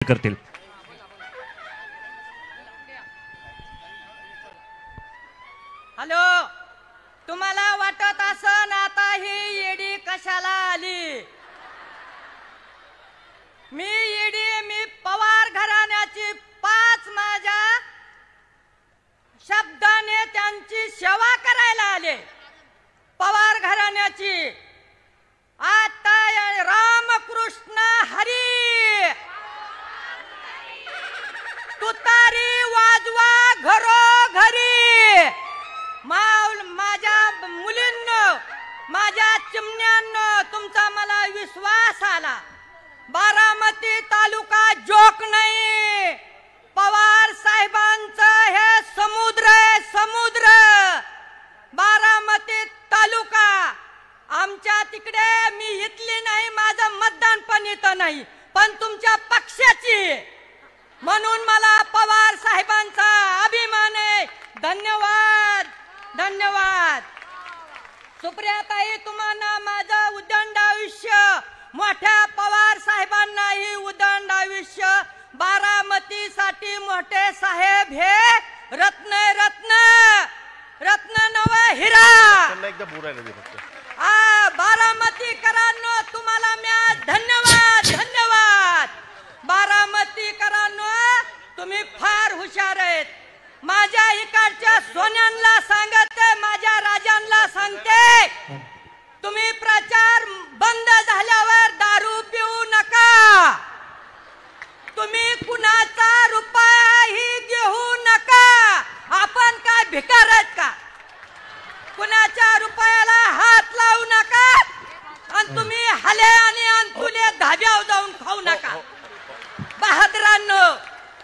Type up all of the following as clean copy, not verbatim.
करतील। हॅलो, तुम्हाला वाटत असन आता ही येडी कशाला आली? मी पवार घराण्याची 5 माझ्या शब्दाने त्यांची सेवा करायला आले। पवार घराण्याची आता रामकृष्ण हरी तुतारी वाजवा घरोघरी। माझ्या मुलींनो, माझ्या चिमण्यांनो, तुमचा मला विश्वास आला। बारामती तालुका जोक नाही, पवार साहेबांचं हे समुद्र आहे, समुद्र। बारामती तालुका आमच्या तिकडे, मी इथली नाही, माझं मतदान पण इथं नाही, पण तुमच्या पक्षाची, म्हणून मला पवार साहेबांचा अभिमान आहे। धन्यवाद, धन्यवाद। सुप्रियाताई, तुम्हाला माझं उदंड आयुष्य, मोठ्या पवार साहेबांनाही उदंड आयुष्य। बारामतीसाठी मोठे साहेब हे रत्न, रत्न, रत्न नव हिरा। बारामतीकरांनो, तुम्हाला मी धन्यवाद, धन्यवाद। बारामतीकरांनो, तुम्ही फार हुशार आहेत। माझ्या इकडच्या सोन्यांना सांगते, माझ्या राजांना सांगते, तुम्ही प्रचार बंद झाल्यावर दारू पिऊ नका। तुम्ही कुणाचा रुपयाही घेऊ नका। आपण काय भिकार आहेत का? कुणाच्या रुपयाला हात लावू नका, आणि तुम्ही हले आणि अंतुले धाब्यावर जाऊन खाऊ नका। बहादरांनो,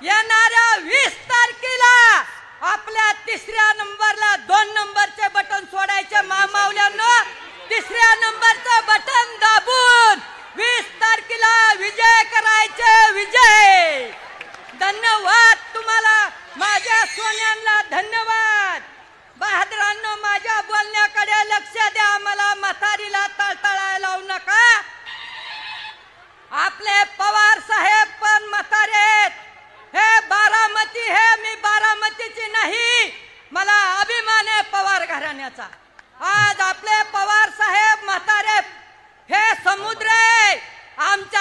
येणाऱ्या 20 तारखेला आपल्या 3ऱ्या नंबरला 2 नंबरचे बटन सोडायचे। मामावल्यांनो, 3ऱ्या नंबरचं बटन दाबून 20 तारखेला विजय करायचे, विजय। धन्यवाद तुम्हाला, माझ्या सोन्यांना धन्यवाद। बहादरांनो, माझ्या बोलण्याकडे लक्ष द्या, मला म्हातारीला तळतळायला लावू नका। आपले पवार साहेब पण म्हातारे आहेत। हे बारामती, हे मी बारामतीची नाही, मला अभिमान आहे पवार घराण्याचा। आज आपले पवार साहेब म्हातारे हे समुद्र आहे, आमच्या